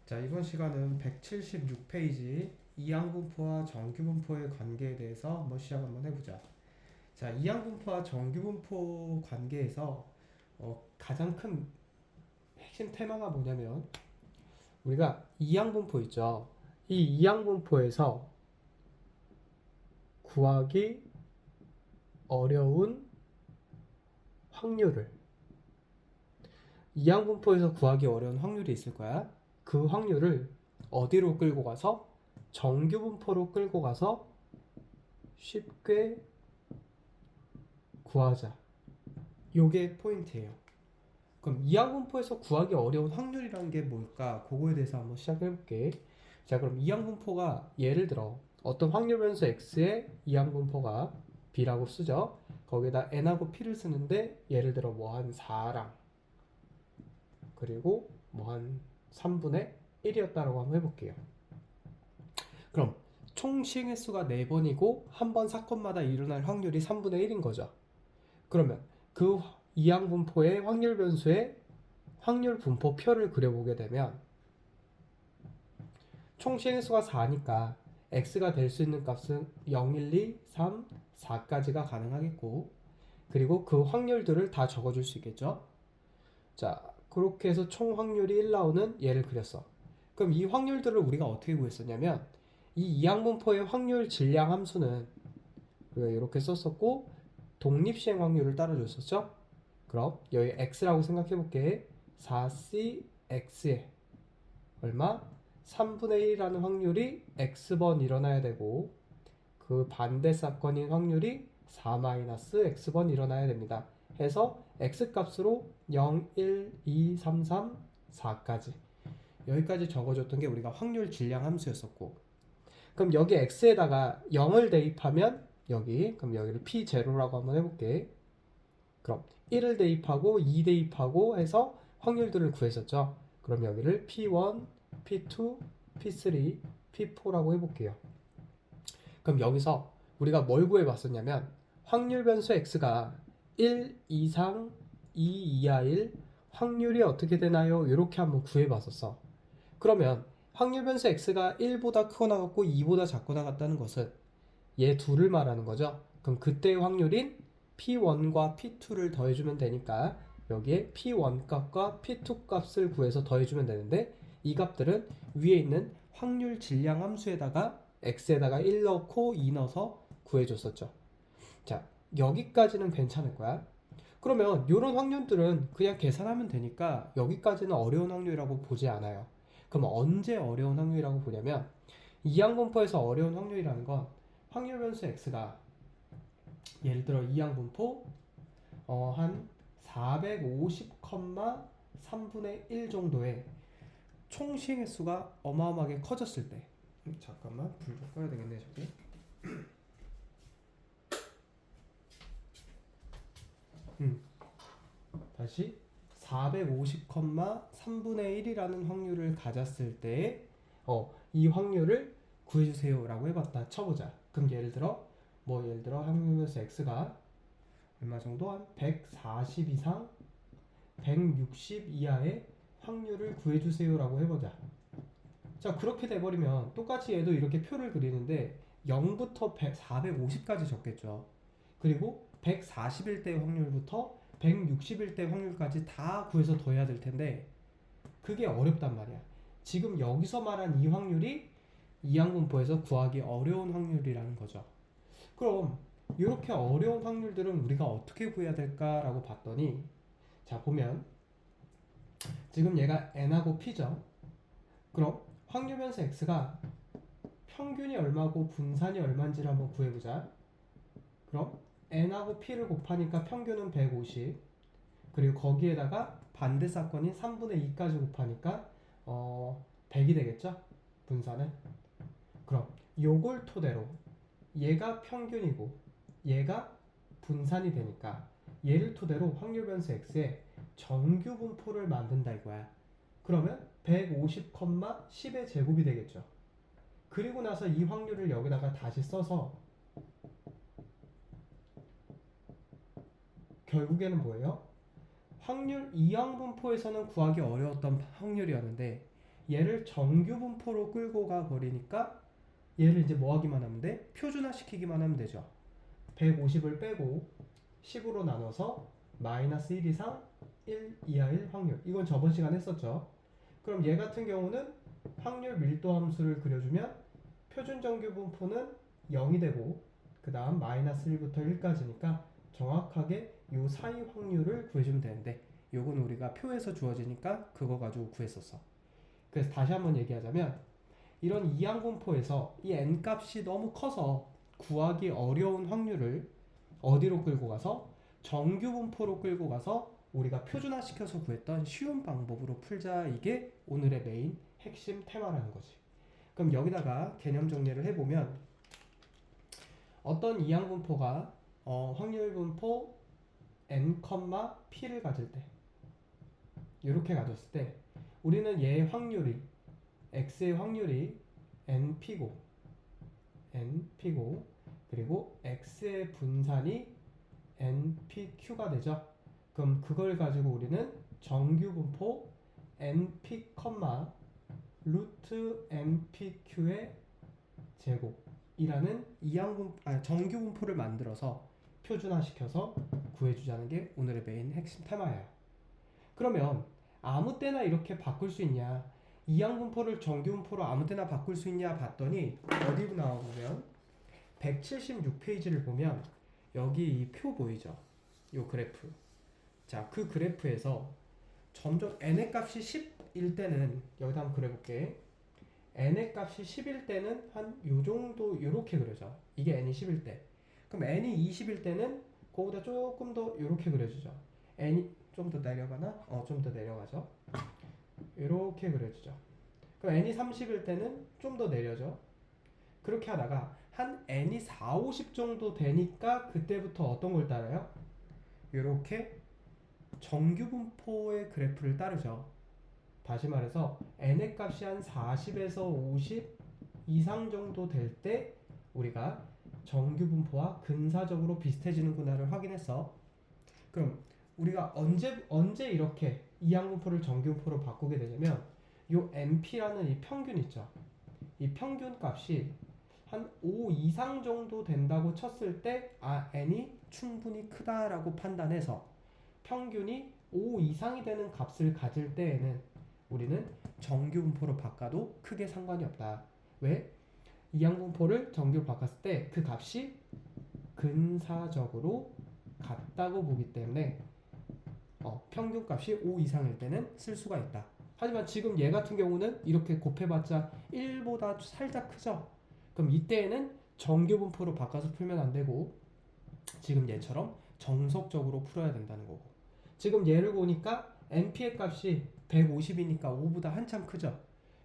자, 이번 시간은 176페이지 이항분포와 정규분포의 관계에 대해서 한번 해보자. 자, 이항분포와 정규분포 관계에서 가장 큰 핵심 테마가 뭐냐면 우리가 이항분포 있죠. 이 이항분포에서 구하기 어려운 확률을 이항분포에서 구하기 어려운 확률이 있을 거야. 그 확률을 어디로 끌고 가서 정규분포로 끌고 가서 쉽게 구하자. 요게 포인트예요. 그럼 이항분포에서 구하기 어려운 확률이라는 게 뭘까? 그거에 대해서 한번 시작해볼게. 자, 그럼 이항분포가 예를 들어 어떤 확률 변수 x의 이항분포가 b라고 쓰죠. 거기다 n하고 p를 쓰는데 예를 들어 뭐 한 4랑 그리고 뭐 한 3분의 1이었다라고 한번 해볼게요. 그럼 총 시행 횟수가 4번이고 한 번 사건마다 일어날 확률이 3분의 1인 거죠. 그러면 그 이항분포의 확률 변수의 확률 분포표를 그려보게 되면 총 시행수가 4니까 x가 될 수 있는 값은 0, 1, 2, 3, 4까지가 가능하겠고 그리고 그 확률들을 다 적어줄 수 있겠죠. 자, 그렇게 해서 총 확률이 1 나오는 얘를 그렸어. 그럼 이 확률들을 우리가 어떻게 구했었냐면 이 이항분포의 확률 질량 함수는 우리가 이렇게 썼었고 독립시행 확률을 따라줬었죠. 그럼 여기 x라고 생각해볼게. 4cx에 얼마? 3분의 1이라는 확률이 x번 일어나야 되고 그 반대 사건인 확률이 4-x번 일어나야 됩니다. 해서 x값으로 0, 1, 2, 3, 3, 4까지 여기까지 적어줬던 게 우리가 확률 질량 함수였었고 그럼 여기 x에다가 0을 대입하면 그럼 여기를 p0라고 한번 해볼게. 그럼 1을 대입하고 2 대입하고 해서 확률들을 구했었죠. 그럼 여기를 P1, P2, P3, P4라고 해볼게요. 그럼 여기서 우리가 뭘 구해봤었냐면 확률 변수 x가 1 이상 2 이하일 확률이 어떻게 되나요? 이렇게 한번 구해봤었어. 그러면 확률 변수 x가 1보다 크거나 같고 2보다 작거나 같다는 것은 얘 둘을 말하는 거죠. 그럼 그때의 확률인 P1과 P2를 더해주면 되니까 여기에 P1 값과 P2 값을 구해서 더해주면 되는데 이 값들은 위에 있는 확률 질량 함수에다가 x에다가 1 넣고 2 넣어서 구해줬었죠. 자, 여기까지는 괜찮을 거야. 그러면 이런 확률들은 그냥 계산하면 되니까 여기까지는 어려운 확률이라고 보지 않아요. 그럼 언제 어려운 확률이라고 보냐면 이항분포에서 어려운 확률이라는 건 확률 변수 x가 예를 들어 이항분포 한 450,3분의 1 정도의 총 시행 횟수가 어마어마하게 커졌을 때 잠깐만 불 좀 꺼야 되겠네 저기. 다시 450,3분의 1이라는 확률을 가졌을 때 이 확률을 구해주세요 라고 해봤다 쳐보자. 그럼 예를 들어 확률 변수 x가 얼마 정도? 한 140 이상 160 이하의 확률을 구해주세요 라고 해보자. 자, 그렇게 돼버리면 똑같이 얘도 이렇게 표를 그리는데 0부터 450까지 적겠죠. 그리고 140일 때 확률부터 160일 때 확률까지 다 구해서 더해야 될 텐데 그게 어렵단 말이야. 지금 여기서 말한 이 확률이 이항분포에서 구하기 어려운 확률이라는 거죠. 그럼 이렇게 어려운 확률들은 우리가 어떻게 구해야 될까라고 봤더니 자, 보면 지금 얘가 n하고 p죠. 그럼 확률 변수 x가 평균이 얼마고 분산이 얼마인지를 한번 구해보자. 그럼 n하고 p를 곱하니까 평균은 150 그리고 거기에다가 반대 사건인 3분의 2까지 곱하니까 100이 되겠죠? 분산은. 그럼 요걸 토대로 얘가 평균이고 얘가 분산이 되니까 얘를 토대로 확률 변수 x의 정규 분포를 만든다 이거야. 그러면 150,10의 제곱이 되겠죠. 그리고 나서 이 확률을 여기다가 다시 써서 결국에는 뭐예요? 확률 이항분포에서는 구하기 어려웠던 확률이었는데 얘를 정규 분포로 끌고 가 버리니까 얘를 이제 뭐 하기만 하면 돼? 표준화 시키기만 하면 되죠. 150을 빼고 10으로 나눠서 마이너스 1 이상 1 이하일 확률. 이건 저번 시간에 했었죠. 그럼 얘 같은 경우는 확률 밀도 함수를 그려주면 표준 정규 분포는 0이 되고 그 다음 마이너스 1부터 1까지니까 정확하게 요 사이 확률을 구해주면 되는데 요건 우리가 표에서 주어지니까 그거 가지고 구했었어. 그래서 다시 한번 얘기하자면 이런 이항분포에서 이 n값이 너무 커서 구하기 어려운 확률을 어디로 끌고 가서 정규분포로 끌고 가서 우리가 표준화시켜서 구했던 쉬운 방법으로 풀자. 이게 오늘의 메인 핵심 테마라는 거지. 그럼 여기다가 개념 정리를 해보면 어떤 이항분포가 확률분포 n, p를 가질 때 이렇게 가졌을 때 우리는 얘의 확률이 x의 확률이 np고 그리고 x의 분산이 npq가 되죠. 그럼 그걸 가지고 우리는 정규분포 np, 루트 npq의 제곱이라는 정규분포를 만들어서 표준화시켜서 구해주자는 게 오늘의 메인 핵심 테마예요. 그러면 아무 때나 이렇게 바꿀 수 있냐, 이항분포를 정규분포로 아무 때나 바꿀 수 있냐 봤더니 어디 나오면 176페이지를 보면 여기 이 표 보이죠? 요 그래프. 자, 그 그래프에서 점점 n의 값이 10일 때는 여기다 한번 그려볼게. n의 값이 10일 때는 한 요정도 요렇게 그려져. 이게 n이 10일 때. 그럼 n이 20일 때는 그거보다 조금 더 요렇게 그려주죠. n이 좀 더 내려가나? 좀 더 내려가죠. 이렇게 그려주죠. 그럼 n이 30일 때는 좀 더 내려져. 그렇게 하다가 한 n이 4, 50 정도 되니까 그때부터 어떤 걸 따라요? 이렇게 정규분포의 그래프를 따르죠. 다시 말해서 n의 값이 한 40에서 50 이상 정도 될 때 우리가 정규분포와 근사적으로 비슷해지는구나를 확인했어. 그럼 우리가 언제 이렇게 이항분포를 정규분포로 바꾸게 되냐면 요 np라는 이 평균 있죠. 이 평균 값이 한 5 이상 정도 된다고 쳤을 때 n이 충분히 크다라고 판단해서 평균이 5 이상이 되는 값을 가질 때에는 우리는 정규분포로 바꿔도 크게 상관이 없다. 왜? 이항분포를 정규로 바꿨을 때 그 값이 근사적으로 같다고 보기 때문에 평균값이 5 이상일 때는 쓸 수가 있다. 하지만 지금 얘 같은 경우는 이렇게 곱해봤자 1보다 살짝 크죠? 그럼 이때에는 정규분포로 바꿔서 풀면 안 되고 지금 얘처럼 정석적으로 풀어야 된다는 거고. 지금 얘를 보니까 np의 값이 150이니까 5보다 한참 크죠?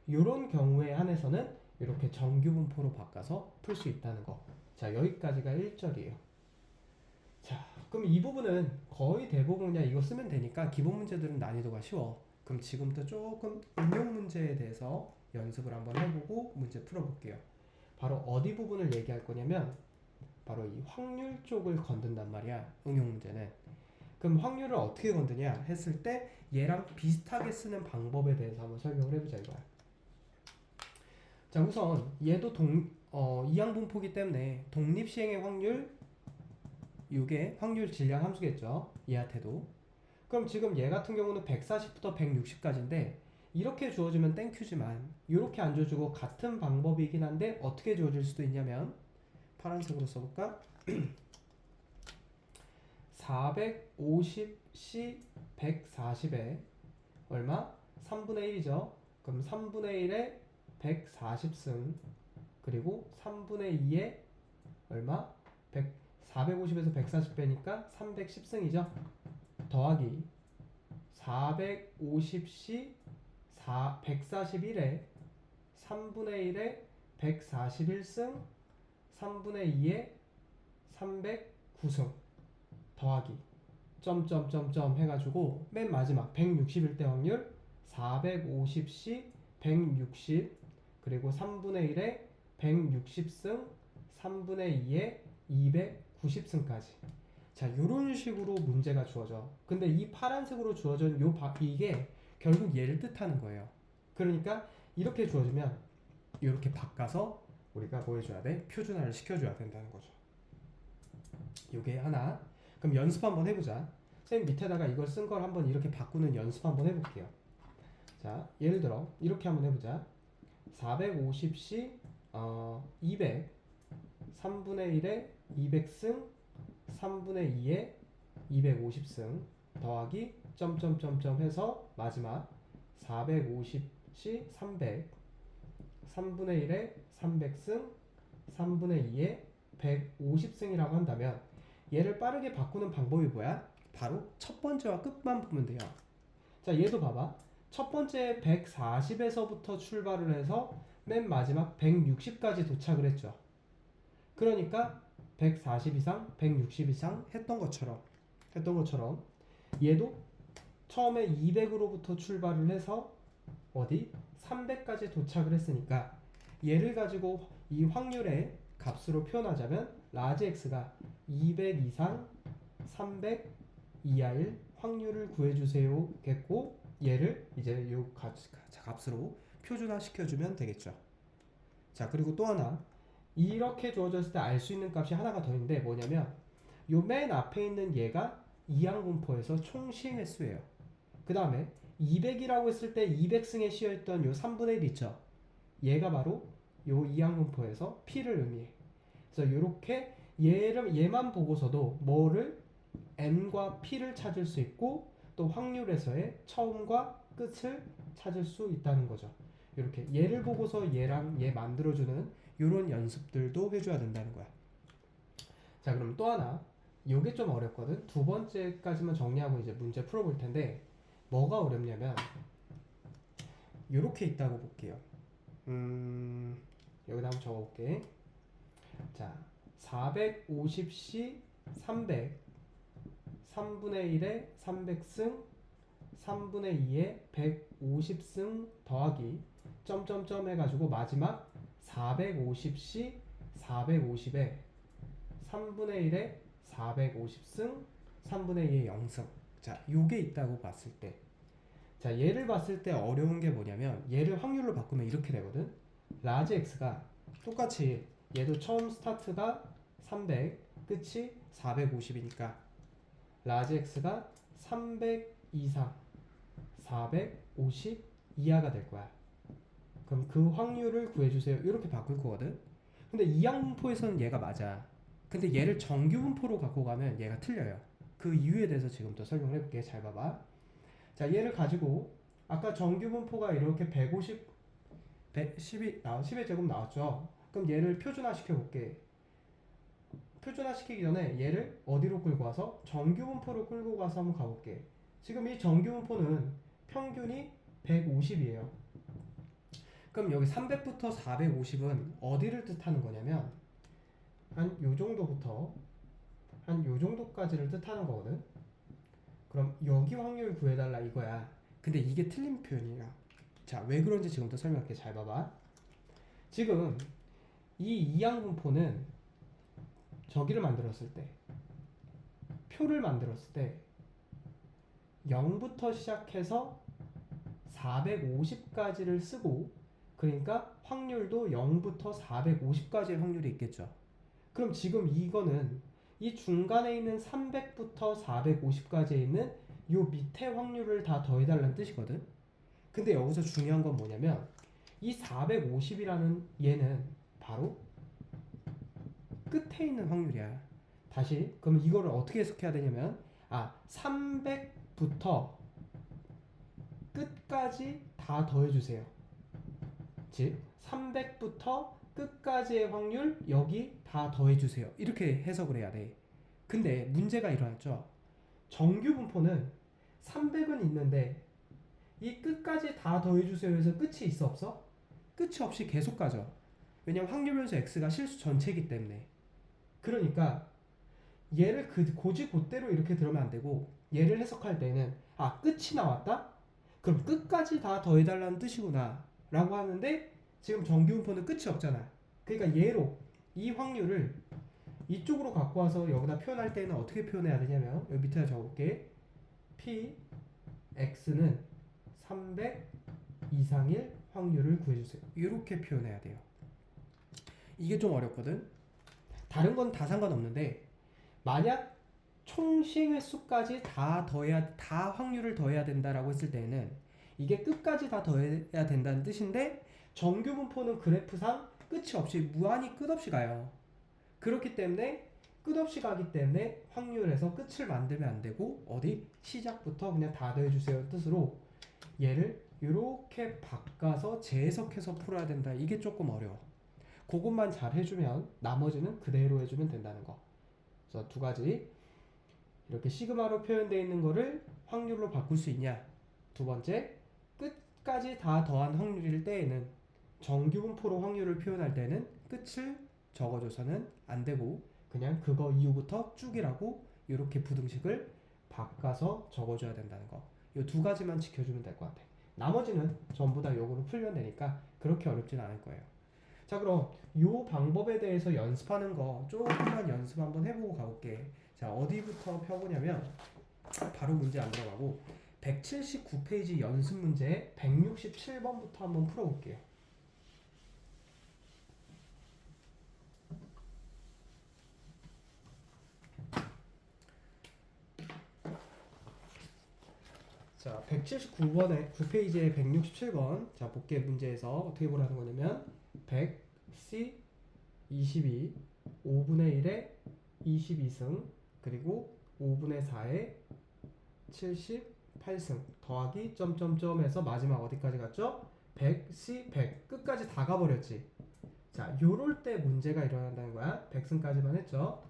이런 경우에 한해서는 이렇게 정규분포로 바꿔서 풀 수 있다는 거. 자, 여기까지가 1절이에요. 자, 그럼 이 부분은 거의 대부분 그냥 이거 쓰면 되니까 기본 문제들은 난이도가 쉬워. 그럼 지금부터 조금 응용 문제에 대해서 연습을 한번 해보고 문제 풀어볼게요. 바로 어디 부분을 얘기할 거냐면 바로 이 확률 쪽을 건든단 말이야. 응용 문제는. 그럼 확률을 어떻게 건드냐 했을 때 얘랑 비슷하게 쓰는 방법에 대해서 한번 설명을 해보자 이거야. 자, 우선 얘도 이항분포기 때문에 독립시행의 확률, 이게 확률 질량 함수겠죠. 얘한테도. 그럼 지금 얘 같은 경우는 140부터 160까지인데 이렇게 주어지면 땡큐지만 이렇게 안 줘주고 같은 방법이긴 한데 어떻게 주어질 수도 있냐면 파란색으로 써볼까? 450C 140에 얼마? 3분의 1이죠. 그럼 3분의 1에 140승 그리고 3분의 2에 얼마? 450에서 140 빼니까 310승이죠. 더하기 450C 141에 3분의 1에 141승 3분의 2에 309승 더하기 점점점점 해가지고 맨 마지막 160일 때 확률 450C 160 그리고 3분의 1에 160승 3분의 2에 290승까지. 자, 요런 식으로 문제가 주어져. 근데 이 파란색으로 주어진 이게 결국 얘를 뜻하는 거예요. 그러니까 이렇게 주어지면 이렇게 바꿔서 우리가 뭐 해줘야 돼? 표준화를 시켜줘야 된다는 거죠. 요게 하나. 그럼 연습 한번 해보자. 선생님 밑에다가 이걸 쓴 걸 한번 이렇게 바꾸는 연습 한번 해볼게요. 자, 예를 들어 이렇게 한번 해보자. 450시 200 3분의 1에 200승 3분의 2에 250승 더하기 점점점점 해서 마지막 450시 300 3분의 1에 300승 3분의 2에 150승이라고 한다면 얘를 빠르게 바꾸는 방법이 뭐야? 바로 첫 번째와 끝만 보면 돼요. 자, 얘도 봐봐. 첫 번째 140에서부터 출발을 해서 맨 마지막 160까지 도착을 했죠. 그러니까 140 이상, 160 이상 했던 것처럼 얘도 처음에 200으로부터 출발을 해서 어디? 300까지 도착을 했으니까 얘를 가지고 이 확률의 값으로 표현하자면 라지 x가 200 이상 300 이하일 확률을 구해주세요 겠고 얘를 이제 요 값으로 표준화 시켜주면 되겠죠. 자, 그리고 또 하나 이렇게 주어졌을 때 알 수 있는 값이 하나가 더 있는데 뭐냐면 요 맨 앞에 있는 얘가 이항분포에서 총 시행 횟수예요. 그 다음에 200이라고 했을 때 200승에 씌어있던 요 3분의 1 있죠. 얘가 바로 요 이항분포에서 p를 의미해. 그래서 요렇게 얘만 보고서도 뭐를 n과 p를 찾을 수 있고 또 확률에서의 처음과 끝을 찾을 수 있다는 거죠. 이렇게 얘를 보고서 얘랑 얘 만들어주는 이런 연습들도 해줘야 된다는 거야. 자, 그럼 또 하나. 요게 좀 어렵거든. 두 번째까지만 정리하고 이제 문제 풀어볼 텐데 뭐가 어렵냐면 요렇게 있다고 볼게요. 여기다 한번 적어볼게. 자, 450시 300 3분의 1에 300승 3분의 2에 150승 더하기 점점점 해가지고 마지막 450시 450에 3분의 1에 450승 3분의 2에 0승. 자, 요게 있다고 봤을 때 자, 얘를 봤을 때 어려운 게 뭐냐면 얘를 확률로 바꾸면 이렇게 되거든. 라지 x가 똑같이 얘도 처음 스타트가 300 끝이 450이니까 라지 x가 300 이상 450 이하가 될 거야. 그럼 그 확률을 구해주세요. 이렇게 바꿀 거거든. 근데 이항분포에서는 얘가 맞아. 근데 얘를 정규분포로 갖고 가면 얘가 틀려요. 그 이유에 대해서 지금 또 설명을 해볼게. 잘 봐봐. 자, 얘를 가지고 아까 정규분포가 이렇게 150 10의 제곱 나왔죠. 그럼 얘를 표준화 시켜볼게. 표준화 시키기 전에 얘를 어디로 끌고 와서 정규분포로 끌고 가서 한번 가볼게. 지금 이 정규분포는 평균이 150이에요. 그럼 여기 300부터 450은 어디를 뜻하는 거냐면 한 요 정도부터 한 요 정도까지를 뜻하는 거거든. 그럼 여기 확률 구해달라 이거야. 근데 이게 틀린 표현이야. 자, 왜 그런지 지금부터 설명할게. 잘 봐봐. 지금 이 이항분포는 저기를 만들었을 때 표를 만들었을 때 0부터 시작해서 450까지를 쓰고 그러니까 확률도 0부터 450까지의 확률이 있겠죠. 그럼 지금 이거는 이 중간에 있는 300부터 450까지에 있는 요 밑에 확률을 다 더해달라는 뜻이거든. 근데 여기서 중요한 건 뭐냐면 이 450이라는 얘는 바로 끝에 있는 확률이야. 다시 그럼 이거를 어떻게 해석해야 되냐면 300부터 끝까지 다 더해주세요. 즉 300부터 끝까지의 확률 여기 다 더해주세요. 이렇게 해석을 해야 돼. 근데 문제가 일어났죠. 정규분포는 300은 있는데 이 끝까지 다 더해주세요 해서 끝이 있어 없어? 끝이 없이 계속 가죠. 왜냐면 확률변수 x가 실수 전체이기 때문에. 그러니까 얘를 고지곧대로 이렇게 들으면 안 되고 얘를 해석할 때는 끝이 나왔다? 그럼 끝까지 다 더해달라는 뜻이구나 라고 하는데 지금 정규분포는 끝이 없잖아. 그러니까 얘로 이 확률을 이쪽으로 갖고 와서 여기다 표현할 때는 어떻게 표현해야 되냐면 여기 밑에다 적어볼게. p x는 300 이상일 확률을 구해주세요. 이렇게 표현해야 돼요. 이게 좀 어렵거든. 다른 건 다 상관없는데 만약 총 시행 횟수까지 다 확률을 더해야 된다라고 했을 때는 이게 끝까지 다 더해야 된다는 뜻인데 정규 분포는 그래프상 끝이 없이 무한히 끝없이 가요. 그렇기 때문에 끝없이 가기 때문에 확률에서 끝을 만들면 안 되고 어디 시작부터 그냥 다 더해주세요 뜻으로 얘를 이렇게 바꿔서 재해석해서 풀어야 된다. 이게 조금 어려워. 그것만 잘 해주면 나머지는 그대로 해주면 된다는 거. 그래서 두 가지. 이렇게 시그마로 표현되어 있는 거를 확률로 바꿀 수 있냐. 두 번째, 끝까지 다 더한 확률일 때에는 정규 분포로 확률을 표현할 때는 끝을 적어줘서는 안 되고 그냥 그거 이후부터 쭉이라고 이렇게 부등식을 바꿔서 적어줘야 된다는 거. 이 두 가지만 지켜주면 될 것 같아. 나머지는 전부 다 요거로 풀면 되니까 그렇게 어렵진 않을 거예요. 자, 그럼 요 방법에 대해서 연습하는 거 조금만 연습 한번 해보고 가볼게. 자, 어디부터 펴보냐면 바로 문제 안 들어가고 179페이지 연습 문제 167번부터 한번 풀어볼게요. 자, 179번에 9페이지에 167번. 자, 복귀 문제에서 어떻게 보라는 거냐면 100C 22 5분의 1에 22승 그리고 5분의 4에 78승 더하기 점점점에서 마지막 어디까지 갔죠? 100C 100 끝까지 다 가버렸지. 자, 요럴 때 문제가 일어난다는 거야. 100승까지만 했죠.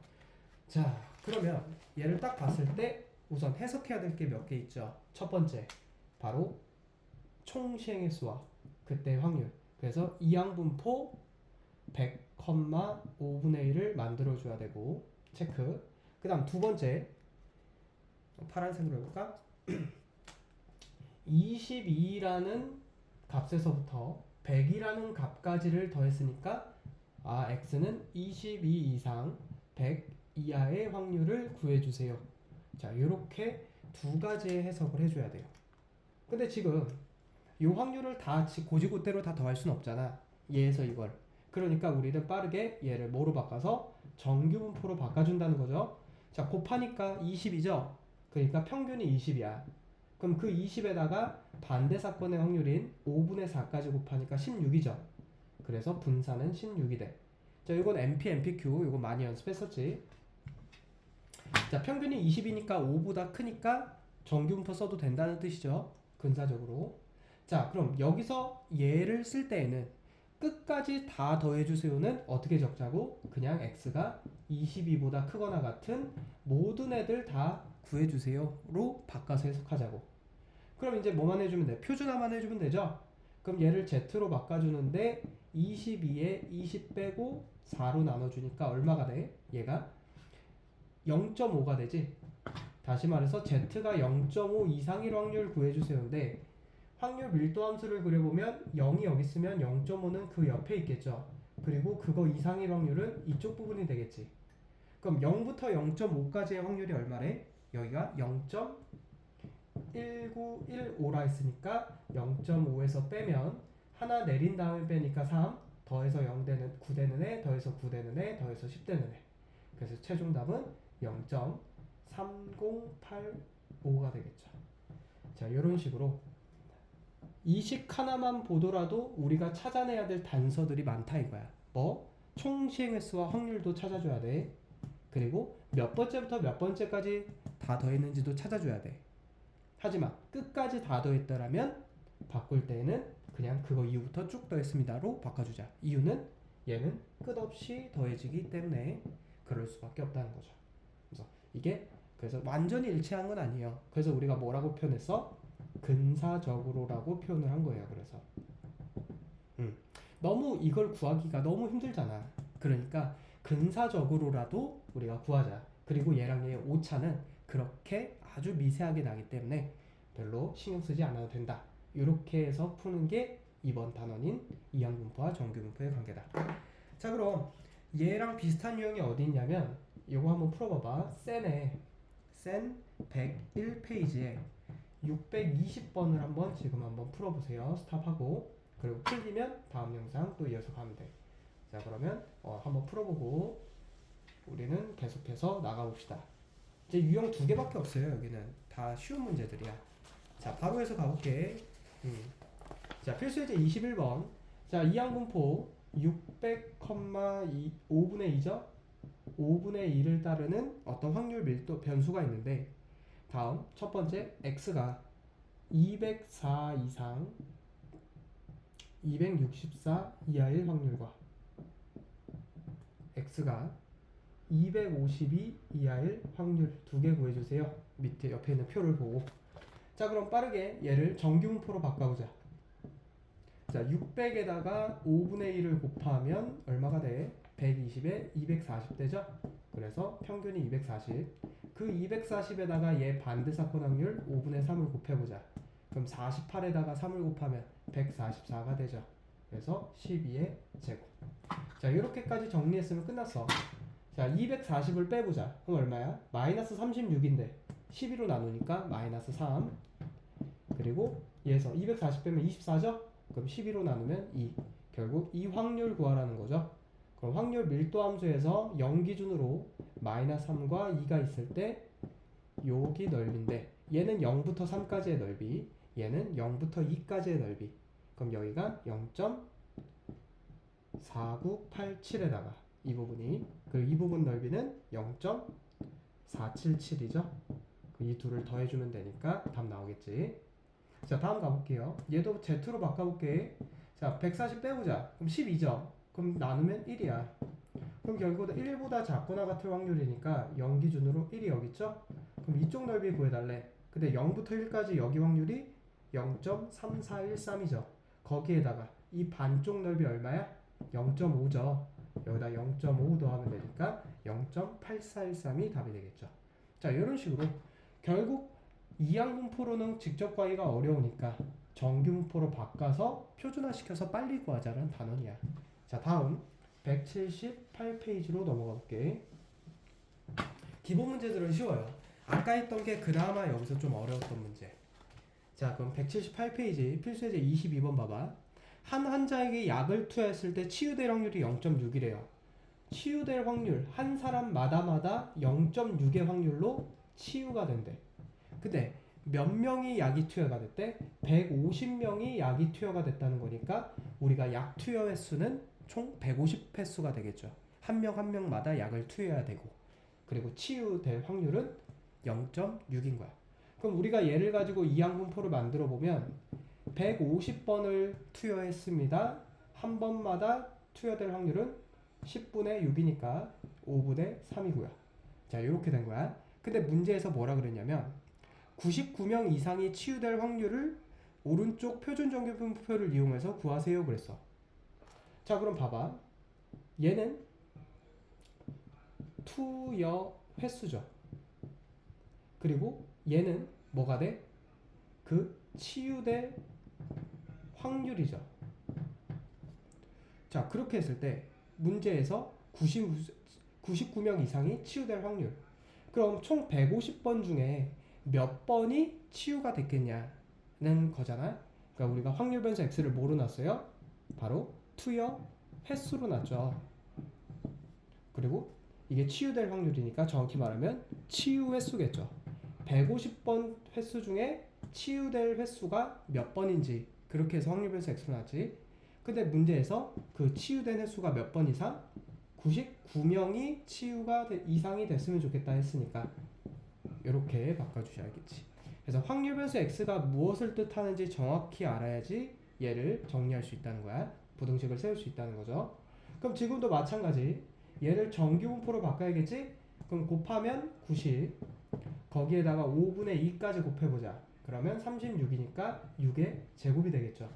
자, 그러면 얘를 딱 봤을 때 우선 해석해야 될 게 몇 개 있죠. 첫 번째, 바로 총 시행의 수와 그때 확률. 그래서 이항분포 100, 5분의 1을 만들어줘야 되고 체크. 그 다음 두 번째, 파란색으로 해볼까? 22라는 값에서부터 100이라는 값까지를 더했으니까 x는 22 이상 100 이하의 확률을 구해주세요. 자, 이렇게 두 가지의 해석을 해줘야 돼요. 근데 지금 이 확률을 다 고지고대로 다 더할 수는 없잖아. 얘에서 이걸. 그러니까 우리는 빠르게 얘를 뭐로 바꿔서 정규분포로 바꿔준다는 거죠. 자, 곱하니까 20이죠. 그러니까 평균이 20이야. 그럼 그 20에다가 반대 사건의 확률인 5분의 4까지 곱하니까 16이죠. 그래서 분산은 16이 돼. 자, 이건 MP, MPQ 이거 많이 연습했었지. 자, 평균이 20이니까 5보다 크니까 정규분포 써도 된다는 뜻이죠. 근사적으로. 자, 그럼 여기서 얘를 쓸 때에는 끝까지 다 더해주세요는 어떻게 적자고? 그냥 x가 22보다 크거나 같은 모든 애들 다 구해주세요로 바꿔서 해석하자고. 그럼 이제 뭐만 해주면 돼? 표준화만 해주면 되죠? 그럼 얘를 z로 바꿔주는데 22에 20 빼고 4로 나눠주니까 얼마가 돼? 얘가 0.5가 되지? 다시 말해서 z가 0.5 이상일 확률 구해주세요인데 확률 밀도 함수를 그려보면 0이 여기 있으면 0.5는 그 옆에 있겠죠. 그리고 그거 이상일 확률은 이쪽 부분이 되겠지. 그럼 0부터 0.5까지의 확률이 얼마래? 여기가 0.1915라 했으니까 0.5에서 빼면 하나 내린 다음에 빼니까 3 더해서 0 되는 9 되는 애 더해서 9 되는 애 더해서 10 되는 애. 그래서 최종 답은 0.3085가 되겠죠. 자, 이런 식으로 이 식 하나만 보더라도 우리가 찾아내야 될 단서들이 많다 이거야. 뭐? 총 시행 횟수와 확률도 찾아줘야 돼. 그리고 몇 번째부터 몇 번째까지 다 더했는지도 찾아줘야 돼. 하지만 끝까지 다 더했더라면 바꿀 때는 그냥 그거 이후부터 쭉 더했습니다로 바꿔주자. 이유는 얘는 끝없이 더해지기 때문에 그럴 수밖에 없다는 거죠. 그래서 이게 그래서 완전히 일치한 건 아니에요. 그래서 우리가 뭐라고 표현했어? 근사적으로라고 표현을 한 거예요. 그래서 너무 이걸 구하기가 너무 힘들잖아. 그러니까 근사적으로라도 우리가 구하자. 그리고 얘랑 얘의 오차는 그렇게 아주 미세하게 나기 때문에 별로 신경 쓰지 않아도 된다. 이렇게 해서 푸는 게 이번 단원인 이항분포와 정규분포의 관계다. 자, 그럼 얘랑 비슷한 유형이 어디 있냐면 이거 한번 풀어봐봐. 센 101페이지에 620번을 한번 지금 한번 풀어보세요. 스탑하고. 그리고 풀리면 다음 영상 또 이어서 가면 돼. 자, 그러면 한번 풀어보고 우리는 계속해서 나가봅시다. 이제 유형 2개밖에 없어요. 여기는 다 쉬운 문제들이야. 자, 바로 해서 가볼게. 자, 필수예제 21번. 자, 이항분포 600,2 5분의 2죠? 5분의 2를 따르는 어떤 확률 밀도 변수가 있는데, 다음 첫 번째 x가 204 이상 264 이하일 확률과 x가 252 이하일 확률 2개 구해주세요. 밑에 옆에 있는 표를 보고. 자, 그럼 빠르게 얘를 정규분포로 바꿔보자. 자, 600에다가 5분의 1을 곱하면 얼마가 돼? 120에 240 되죠? 그래서 평균이 240. 그 240에다가 얘 반대사건 확률 5분의 3을 곱해보자. 그럼 48에다가 3을 곱하면 144가 되죠. 그래서 12의 제곱. 자, 이렇게까지 정리했으면 끝났어. 자, 240을 빼보자. 그럼 얼마야? 마이너스 36인데 12로 나누니까 마이너스 3. 그리고 얘에서 240 빼면 24죠? 그럼 12로 나누면 2. 결국 이 확률 구하라는 거죠. 그럼 확률 밀도 함수에서 0 기준으로 마이너스 3과 2가 있을 때 여기 넓이인데, 얘는 0부터 3까지의 넓이, 얘는 0부터 2까지의 넓이. 그럼 여기가 0.4987에다가 이 부분이, 그리고 이 부분 넓이는 0.477이죠. 이 둘을 더해주면 되니까 답 나오겠지. 자, 다음 가볼게요. 얘도 Z로 바꿔볼게. 자, 140 빼보자. 그럼 12죠. 그럼 나누면 1이야. 그럼 결국 1보다 작거나 같을 확률이니까 0 기준으로 1이 여기 있죠? 그럼 이쪽 넓이 구해달래. 근데 0부터 1까지 여기 확률이 0.3413이죠. 거기에다가 이 반쪽 넓이 얼마야? 0.5죠. 여기다 0.5 더하면 되니까 0.8413이 답이 되겠죠. 자, 이런 식으로 결국 이항분포로는 직접 구하기가 어려우니까 정규분포로 바꿔서 표준화시켜서 빨리 구하자는 단원이야. 자, 다음 178페이지로 넘어가 볼게. 기본 문제들은 쉬워요. 아까 했던 게 그나마 여기서 좀 어려웠던 문제. 자, 그럼 178페이지 필수예제 22번 봐봐. 한 환자에게 약을 투여했을 때 치유될 확률이 0.6이래요. 치유될 확률, 한 사람마다 0.6의 확률로 치유가 된대. 근데 몇 명이 약이 투여가 됐대? 150명이 약이 투여가 됐다는 거니까 우리가 약 투여 횟수는 총 150 횟수가 되겠죠. 한 명 한 명마다 약을 투여해야 되고, 그리고 치유될 확률은 0.6인 거야. 그럼 우리가 얘를 가지고 이항분포를 만들어 보면 150번을 투여했습니다. 한 번마다 투여될 확률은 10분의 6이니까 5분의 3이고요. 자, 이렇게 된 거야. 근데 문제에서 뭐라 그랬냐면 99명 이상이 치유될 확률을 오른쪽 표준 정규분포를 이용해서 구하세요 그랬어. 자, 그럼 봐봐. 얘는 투여 횟수죠. 그리고 얘는 뭐가 돼? 그 치유될 확률이죠. 자, 그렇게 했을 때 문제에서 99명 이상이 치유될 확률. 그럼 총 150번 중에 몇 번이 치유가 됐겠냐는 거잖아. 그러니까 우리가 확률 변수 x를 뭐로 놨어요? 바로 투여 횟수로 놨죠. 그리고 이게 치유될 확률이니까 정확히 말하면 치유 횟수겠죠. 150번 횟수 중에 치유될 횟수가 몇 번인지 그렇게 해서 확률 변수 x로 놨지. 근데 문제에서 그 치유된 횟수가 몇 번 이상? 99명이 치유가 이상이 됐으면 좋겠다 했으니까 이렇게 바꿔주셔야겠지. 그래서 확률 변수 x가 무엇을 뜻하는지 정확히 알아야지 얘를 정리할 수 있다는 거야. 부등식을 세울 수 있다는 거죠. 그럼 지금도 마찬가지. 얘를 정규분포로 바꿔야겠지? 그럼 곱하면 90, 거기에다가 5분의 2까지 곱해보자. 그러면 36이니까 6의 제곱이 되겠죠.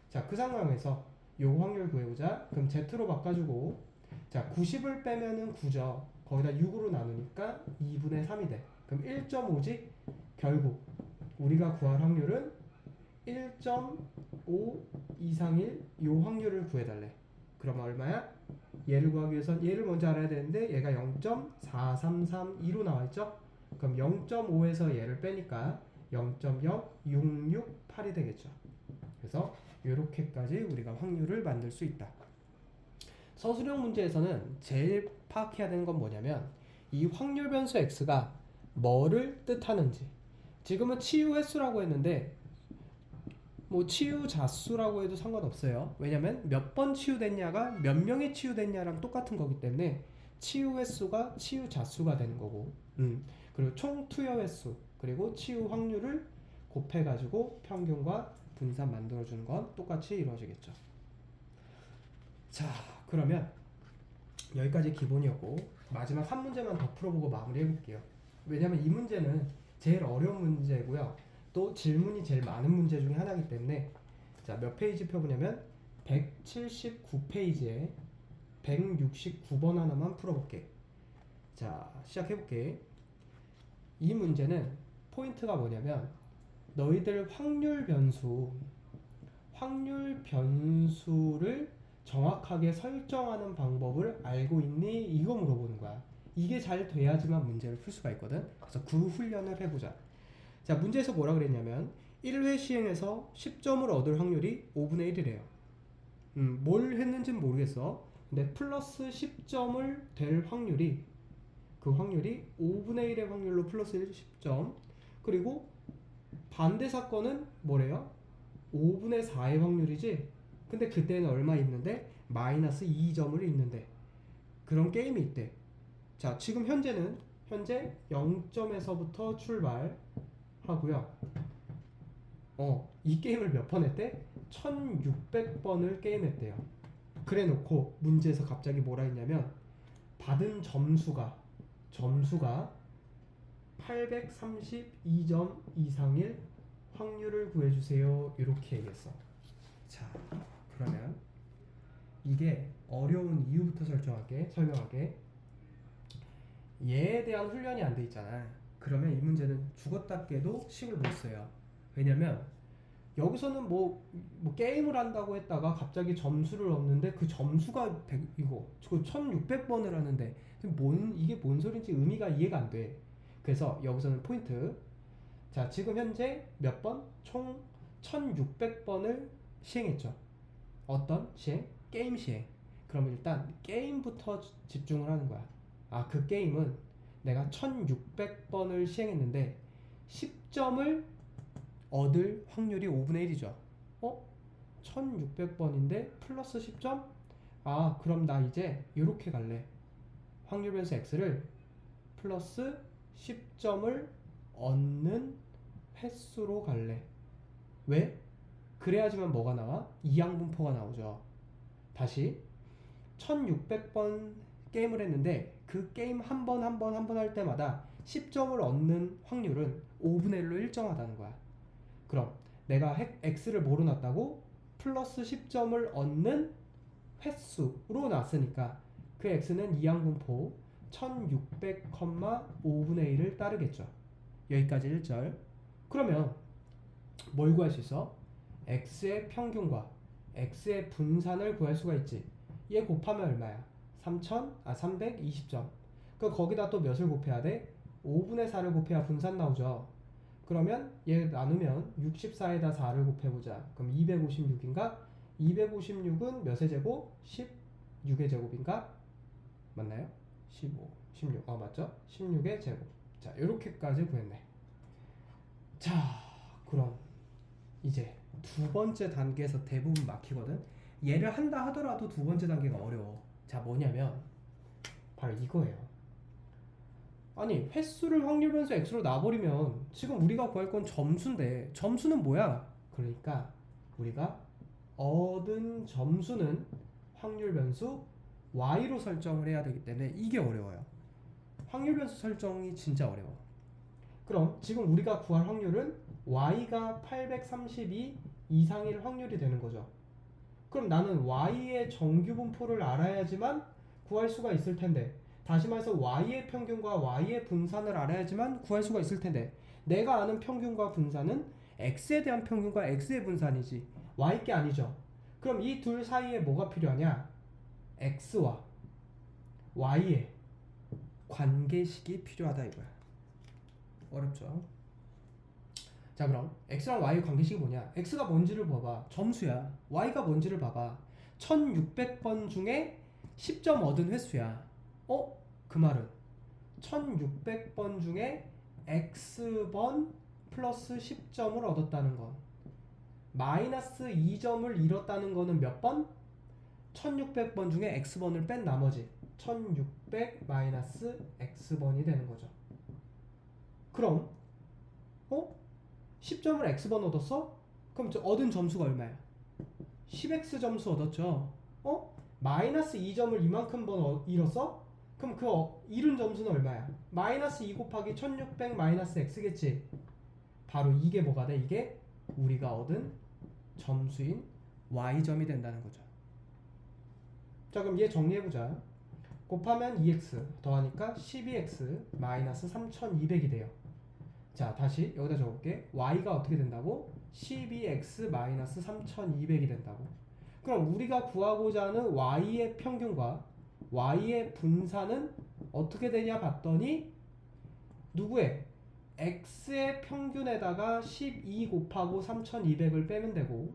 자, 그 상황에서 요 확률 구해보자. 그럼 Z로 바꿔주고, 자, 90을 빼면은 9죠. 거기다 6으로 나누니까 2분의 3이 돼. 그럼 1.5지? 결국 우리가 구할 확률은 1.5 이상일 요 확률을 구해달래. 그러면 얼마야? 얘를 구하기 위해선 얘를 먼저 알아야 되는데 얘가 0.4332로 나와있죠? 그럼 0.5에서 얘를 빼니까 0.0668이 되겠죠. 그래서 이렇게까지 우리가 확률을 만들 수 있다. 서술형 문제에서는 제일 파악해야 되는 건 뭐냐면 이 확률 변수 x가 뭐를 뜻하는지. 지금은 치유 횟수라고 했는데 뭐 치유 자수라고 해도 상관없어요. 왜냐면 몇 번 치유됐냐가 몇 명이 치유됐냐랑 똑같은 거기 때문에 치유 횟수가 치유 자수가 되는 거고, 그리고 총 투여 횟수 그리고 치유 확률을 곱해가지고 평균과 분산 만들어주는 건 똑같이 이루어지겠죠. 자, 그러면 여기까지 기본이었고 마지막 한 문제만 더 풀어보고 마무리해볼게요. 왜냐면 이 문제는 제일 어려운 문제고요. 또 질문이 제일 많은 문제 중에 하나이기 때문에. 자, 몇 페이지 펴보냐면 179페이지에 169번 하나만 풀어볼게. 자, 시작해볼게. 이 문제는 포인트가 뭐냐면 너희들 확률 변수를 정확하게 설정하는 방법을 알고 있니? 이거 물어보는 거야. 이게 잘 돼야지만 문제를 풀 수가 있거든. 그래서 그 훈련을 해보자. 자, 문제에서 뭐라 그랬냐면 1회 시행해서 10점을 얻을 확률이 5분의 1이래요. 뭘 했는지는 모르겠어. 근데 플러스 10점을 될 확률이, 그 확률이 5분의 1의 확률로 플러스 10점. 그리고 반대 사건은 뭐래요? 5분의 4의 확률이지. 근데 그때는 얼마 있는데? 마이너스 2점을 있는데. 그런 게임이 있대. 자, 지금 현재 0점에서부터 출발하고요. 이 게임을 몇 번 했대? 1600번을 게임했대요. 그래 놓고 문제에서 갑자기 뭐라 했냐면 받은 점수가 832점 이상일 확률을 구해주세요. 이렇게 얘기했어. 자, 그러면 이게 어려운 이유부터 설명할게. 얘에 대한 훈련이 안 돼 있잖아. 그러면 이 문제는 죽었다 깨도 식을 못 써요. 왜냐면 여기서는 뭐 게임을 한다고 했다가 갑자기 점수를 얻는데 그 점수가 1600번을 하는데 이게 뭔 소린지 의미가 이해가 안 돼. 그래서 여기서는 포인트. 자, 지금 현재 몇 번? 총 1600번을 시행했죠. 어떤 시행? 게임 시행. 그럼 일단 게임부터 집중을 하는 거야. 그 게임은 내가 1600번을 시행했는데 10점을 얻을 확률이 5분의 1이죠. 1600번인데 플러스 10점? 그럼 나 이제 이렇게 갈래. 확률 변수 x를 플러스 10점을 얻는 횟수로 갈래. 왜? 그래야지만 뭐가 나와? 이항분포가 나오죠. 다시 1600번 게임을 했는데 그 게임 한 번 할 때마다 10점을 얻는 확률은 5분의 1로 일정하다는 거야. 그럼 내가 x를 뭐로 놨다고? 플러스 10점을 얻는 횟수로 놨으니까 그 x는 이항분포 1600,5분의 1을 따르겠죠. 여기까지 1절. 그러면 뭘 구할 수 있어? x의 평균과 x의 분산을 구할 수가 있지. 얘 곱하면 얼마야? 320점. 거기다 또 몇을 곱해야 돼? 5분의 4를 곱해야 분산 나오죠. 그러면 얘 나누면 64에다 4를 곱해보자. 그럼 256인가? 256은 몇의 제곱? 16의 제곱인가? 맞나요? 15, 16. 맞죠? 16의 제곱. 자, 이렇게까지 구했네. 자, 그럼 이제 두 번째 단계에서 대부분 막히거든. 얘를 한다 하더라도 두 번째 단계가 어려워. 자, 뭐냐면 바로 이거예요. 아니, 횟수를 확률 변수 x로 놔버리면 지금 우리가 구할 건 점수인데 점수는 뭐야? 그러니까 우리가 얻은 점수는 확률 변수 y로 설정을 해야 되기 때문에 이게 어려워요. 확률 변수 설정이 진짜 어려워. 그럼 지금 우리가 구할 확률은 y가 832 이상일 확률이 되는 거죠. 그럼 나는 y의 정규 분포를 알아야지만 구할 수가 있을 텐데, 다시 말해서 y의 평균과 y의 분산을 알아야지만 구할 수가 있을 텐데, 내가 아는 평균과 분산은 x에 대한 평균과 x의 분산이지 y께 아니죠. 그럼 이 둘 사이에 뭐가 필요하냐? x와 y의 관계식이 필요하다 이거야. 어렵죠? 자, 그럼 x랑 y의 관계식이 뭐냐? x가 뭔지를 봐봐. 점수야. y가 뭔지를 봐봐. 1600번 중에 10점 얻은 횟수야. 그 말은 1600번 중에 x번 플러스 10점을 얻었다는 건 마이너스 2점을 잃었다는 거는 몇 번? 1600번 중에 x번을 뺀 나머지 1600 마이너스 x번이 되는 거죠. 그럼 10점을 x번 얻었어? 그럼 얻은 점수가 얼마야? 10x 점수 얻었죠. 마이너스 2점을 이만큼 번 잃었어? 그럼 그 잃은 점수는 얼마야? 마이너스 2 곱하기 1600 마이너스 x겠지. 바로 이게 뭐가 돼? 이게 우리가 얻은 점수인 y점이 된다는 거죠. 자, 그럼 얘 정리해보자. 곱하면 2x 더하니까 12x 마이너스 3200이 돼요. 자, 다시 여기다 적어볼게. y가 어떻게 된다고? 12x 마이너스 3200이 된다고. 그럼 우리가 구하고자 하는 y의 평균과 y의 분산은 어떻게 되냐 봤더니 누구의? x의 평균에다가 12 곱하고 3200을 빼면 되고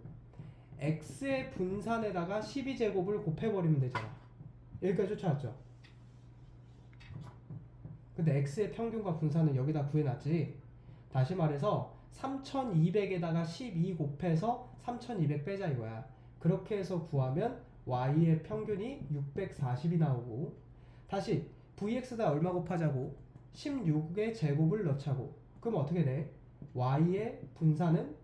x의 분산에다가 12제곱을 곱해버리면 되잖아. 여기까지 쫓아왔죠? 근데 x의 평균과 분산은 여기다 구해놨지. 다시 말해서 3200에다가 12 곱해서 3200 빼자 이거야. 그렇게 해서 구하면 y의 평균이 640이 나오고 다시 vx다 얼마 곱하자고? 16의 제곱을 넣자고. 그럼 어떻게 돼? y의 분산은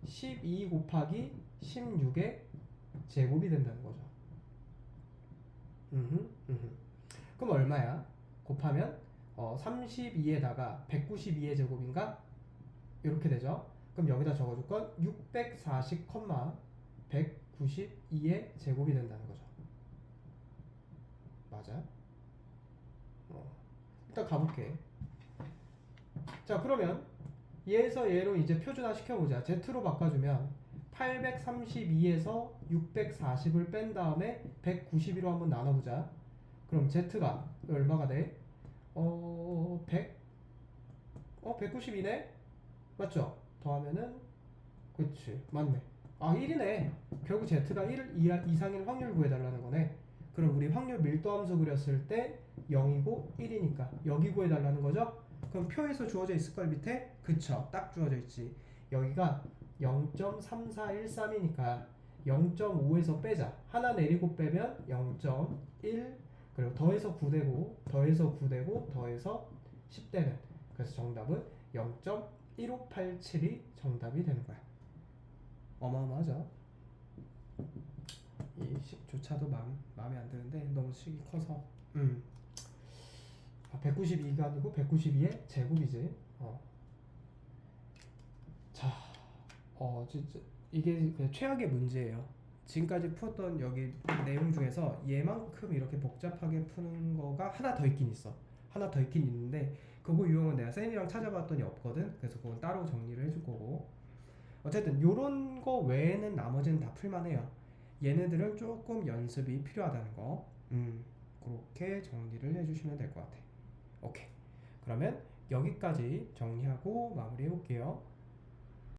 12 곱하기 16의 제곱이 된다는 거죠. 그럼 얼마야? 곱하면 32에다가 192의 제곱인가? 이렇게 되죠. 그럼 여기다 적어줄 건 640, 192의 제곱이 된다는 거죠. 맞아? 일단 가볼게. 자, 그러면 얘에서 얘로 이제 표준화 시켜보자. Z로 바꿔주면 832에서 640을 뺀 다음에 192로 한번 나눠보자. 그럼 Z가 얼마가 돼? 192네? 맞죠? 더하면은 그치, 맞네. 1이네. 결국 Z가 1 이상인 확률 구해달라는 거네. 그럼 우리 확률 밀도함수 그렸을 때 0이고 1이니까 여기 구해달라는 거죠? 그럼 표에서 주어져 있을걸 밑에? 그쵸, 딱 주어져 있지. 여기가 0.3413이니까 0.5에서 빼자. 하나 내리고 빼면 0.1, 그리고 더해서 9되고 더해서 9되고 더해서 10되는, 그래서 정답은 0.1587이 정답이 되는 거야. 어마어마하죠? 이 식조차도 마음에 안 드는데 너무 식이 커서 192가 아니고 192의 제곱이지. 자, 진짜 이게 그냥 최악의 문제예요. 지금까지 풀었던 여기 내용 중에서 얘만큼 이렇게 복잡하게 푸는 거가 하나 더 있긴 있어. 하나 더 있긴 있는데 그거 유형은 내가 쌤이랑 찾아봤더니 없거든. 그래서 그건 따로 정리를 해줄 거고. 어쨌든 요런 거 외에는 나머지는 다 풀만해요. 얘네들은 조금 연습이 필요하다는 거. 그렇게 정리를 해주시면 될 것 같아. 오케이. 그러면 여기까지 정리하고 마무리해 볼게요.